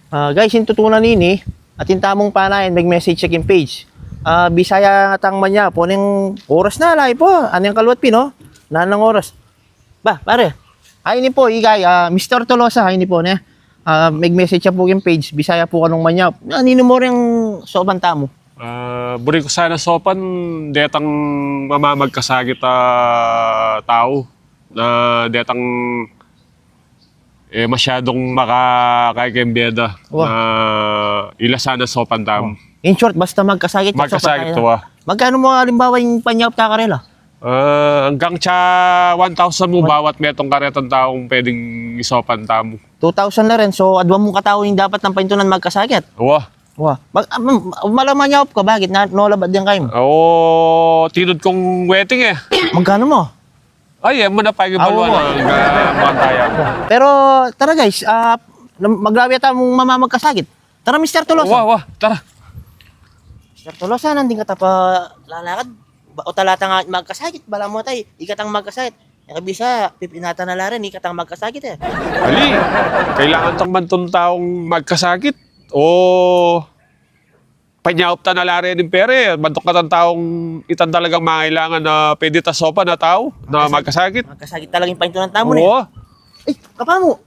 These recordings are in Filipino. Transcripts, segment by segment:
Guys, yung tutunan nini, at yung tamong panayan, mag-message check-in page. Bisaya nga tang manya, po ng oras na, lahi po. Ano yung kaluat pino? Nanang oras. Ba, pare. Ayun po, igay, Mr. Tolosa, ayun po, ne. Mag-message siya po yung page, Bisaya po kanong manya. Nino mo rin soban tamo? Buri ko sana sopan, detang mamamagkasagit tao na detang masyadong makakaikembeda na ilasana sopan tam. In short, basta magkasagit. Magkasagit to Magkano mo halimbawa yung panyap takarela? Hanggang 1,000 mo bawat metong karetang taong pwedeng isopan tamo. 2,000 na rin. So, adwa mong katao yung dapat ng paintunan magkasagit. Wah. Malaman niya ka, bakit? Nolabad din kayo. Oo, tinod kong wedding Magkano mo? Ay, mo na pagibaluan ng pantayan. Pero, tara guys, maglawi tayo mong mamamagkasagit. Tara, Mr. Tolosa. Wah, tara. Mr. Tolosa, nanding ka pa lalakad. O talata nga magkasagit, bala mo tayo, ikatang magkasagit. Bisa, pipinata na larin, ikatang magkasagit Ali, kailangan tang mantong taong magkasagit o panyaup ta na larin ng pere. Bantok ka tang taong itan talagang mangailangan na pwede ta sopa na tao na magkasagit. Magkasagit talagang paintunan tamo na. Oo. Kapa mo,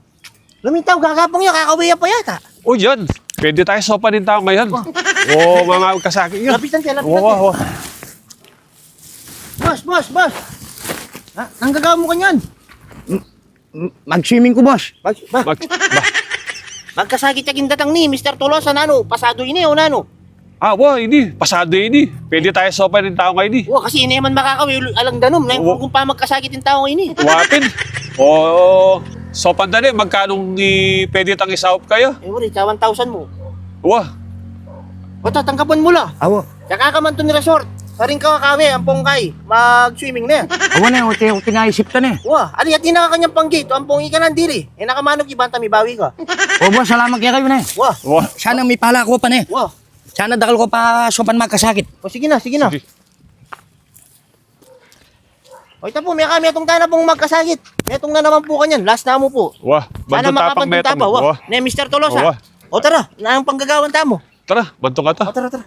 lumintaw, kakapong yun, kakawaya pa yata. O yan, pwede tayo sopa ng tao ngayon. Oo, mga magkasagit yun. Lapitan siya, lapitan siya. Oo. Boss! Nanggagawa mo kanyan? Mag-swimming ko, boss. Magkasagit yung datang ni Mr. Tolosa, nano, pasado ini o nano? Ini, pasado ini. Pwede tayo sopa ng tao ngayon eh. Kasi ini man makakawi, alang danom, na kung pa magkasagit yung tao ini. Wapin. Oo, sopan dali, magkanong pwede tang isaup kayo? Wari, 1,000 mo. Wah. O tatangkapan mo la. Awo. Tsaka ka man to ni resort. Saring ka kakawi, ang pongkay, mag-swimming na. Awo na, o tinaisip ta na. Ali, at na ka kanyang panggit, ang pongi ka ng dili. Nakamanog ibanta, may bawi ka. O, boss, salamat kaya kayo na. Wah. Sana may pala ko pa na. Sana dakal ko pa sopan magkasakit. Sige na. O ito po, may kami itong tana pong magkasagit. Metong na naman po kanyan, last na mo po. Wah, Sana bantong tapang metong. makapantong tapa. Ne, Mr. Tolosa. O tara, na ang panggagawan tamo. Tara, bantong ka ta. Tara.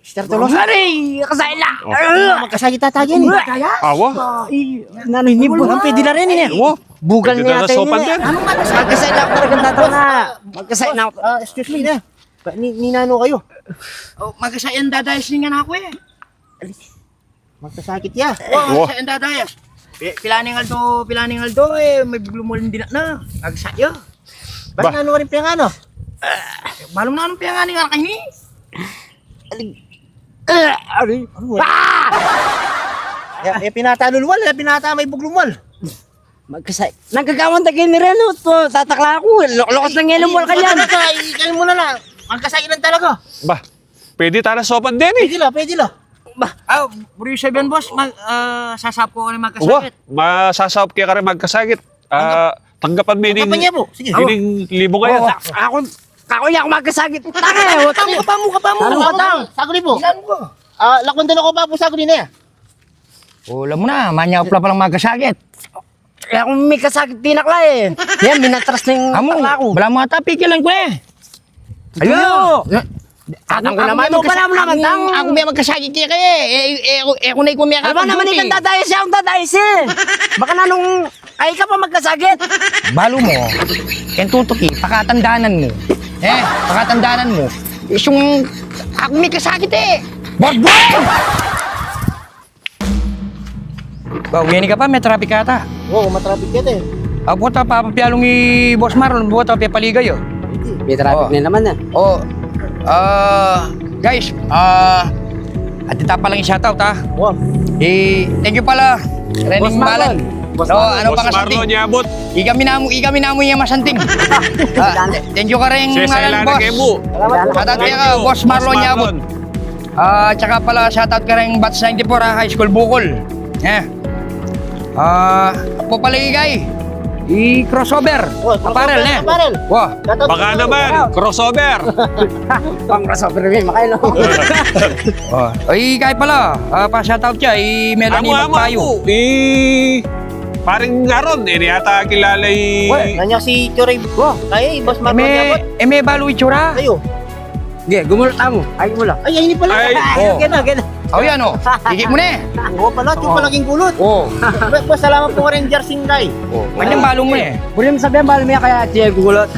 Mr. Tolosa. Aray, kasaila. Magkasagit tatagyan eh. Awa. Nano, hindi po. Ang pwede na rin eh. Bugal Pwede niya na natin sopan yun. din. Anong magkasakit ako talagang tatana? Magkasakit na ako. Excuse me na. Ninano kayo. Magkasakit ang dadayas niya na ako eh. Magkasakit ya. Magkasakit ang dadayas. Pilaning aldo eh. May biglumulin din na. Magkasakit. Ba't nano ka rin piyangano? Balong na anong piyanganing akin ni? Pinatalulwal. Pinata may buglumwal. Magkasakit. Nagkagawan tayo ni Reno. Tatakla ako. Lokas ng ilumwal ka yan. Ikain mo na lang. Magkasakit lang talaga. Ba, pwede tayo sopan din eh. Pwede la. Buri sabihan boss, sasap ko ka rin Wah, magkasakit. masasaup kaya ka rin magkasagit. Tanggapan mo Kapan niya po. Sige. ining libo ngayon. Ako niya ako magkasakit. Taka, Ka pa mo. Saguli po. Lakon din ako pa po saguli na ya. Alam mo na, manyaw pala palang magkasakit. Kaya kung may kasakit tinakla eh. Yan, minatras na yung takla ko. Wala mga tapikilan ko eh. Ayo! Atang ko naman, ako may magkasakit kaya kung na ikumiyak ako. Alam naman ikang dadayas akong dadayas eh. Baka na nung ay ka pa magkasakit. Balo mo, kentutuki, pakatandaanan mo. Pakatandaanan mo. Is yung ako may kasakit eh. Boy! Bawiyan ka pa, may traffic ata. Matraffic ka eh. Ako ta papapiyalong ni Boss Marlon, buhat ta paligay oh. May traffic na naman na. Guys, atita pa lang i-shoutout ha. Thank you pala. Rening Balan. Ano Boss pa Marlon kasanting? niya abot. Igami namo yung masanting. Thank you ka rin Sesayla na kayo mo. Shoutout kaya ka, Boss Marlon niya abot. Tsaka pala shoutout ka rin Batch 94 High School Bukol. Ako pala igay. I-crossover. Apparel na. Wah. Baka naman, crossover. Pang crossover rin, makain lang. Ay, kahit pala, pa-shoutout siya, Melanie Amo. Magpayo. Paring Aron, yata kilalay... Nandiyan si Choray. Ay, boss Marlon Jabot. May balo itsura. Ayo. Sige, gumulot mo. Ay, mula. Ay, hindi pala. Ay, Gana. Oh, yan o. Higit mo na eh. Oo pala, ito palaging gulot. Oh. Boss, salamat po rin, Jarsing Day. Kanyang balo mo eh. Pwede mo sabihin, mahal mo yan kaya siya gumulot.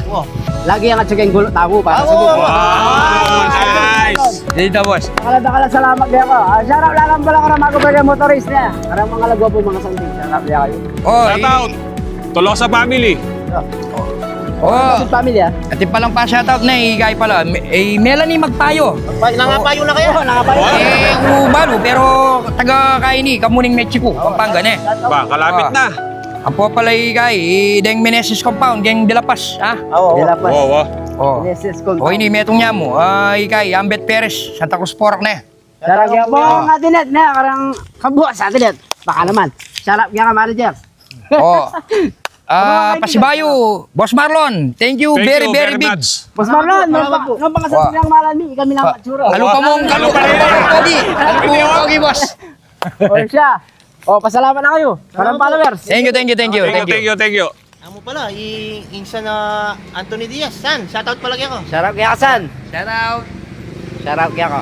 Lagi yan at siya gulot tamo para sa buko. Wow, nice! Dito, boss. Nakala salamat kaya ko. Shoutout lang pala ka na mga kapatid motorist niya. Karang mga lagwa po mga sanding. Shoutout kaya kayo. Oh, Shout out! Tolosa family. Oh. Sa pamilya. At palang pa shoutout na Higay pala. Melanie Magpayo. Nangapayo na kaya? Oo, nakapayo. Balo, pero taga Kaini, Kamuning Mexico, Pampanga na eh. Ba, kalapit na. Apo pala Higay, Deng Meneses Compound, Deng De La Paz, ha? Oo. Dilapas. Wow, wow. Oh. Neses kong. O ini metong niya mo, Higay, Ambet Perez, Santa Cruz Porac na eh. Shoutout kaya po ang atinet na karang kabuas sa atinet. Baka naman. Shoutout kaya ka manager. Oh. Pasibayo, Boss Marlon, thank you very big. much. Boss Marlon, nung pangasabi ng malami, kami na matsura. Halo pa mong Pogi. Halo pa mong Pogi, boss. O siya. O, pasalamat na kayo. Parang followers. Thank you. Thank you. Amo pala, insa na Anthony Diaz. San, shoutout pala kaya ko. Shoutout kaya ka, San. Shout out. Shoutout kaya ka.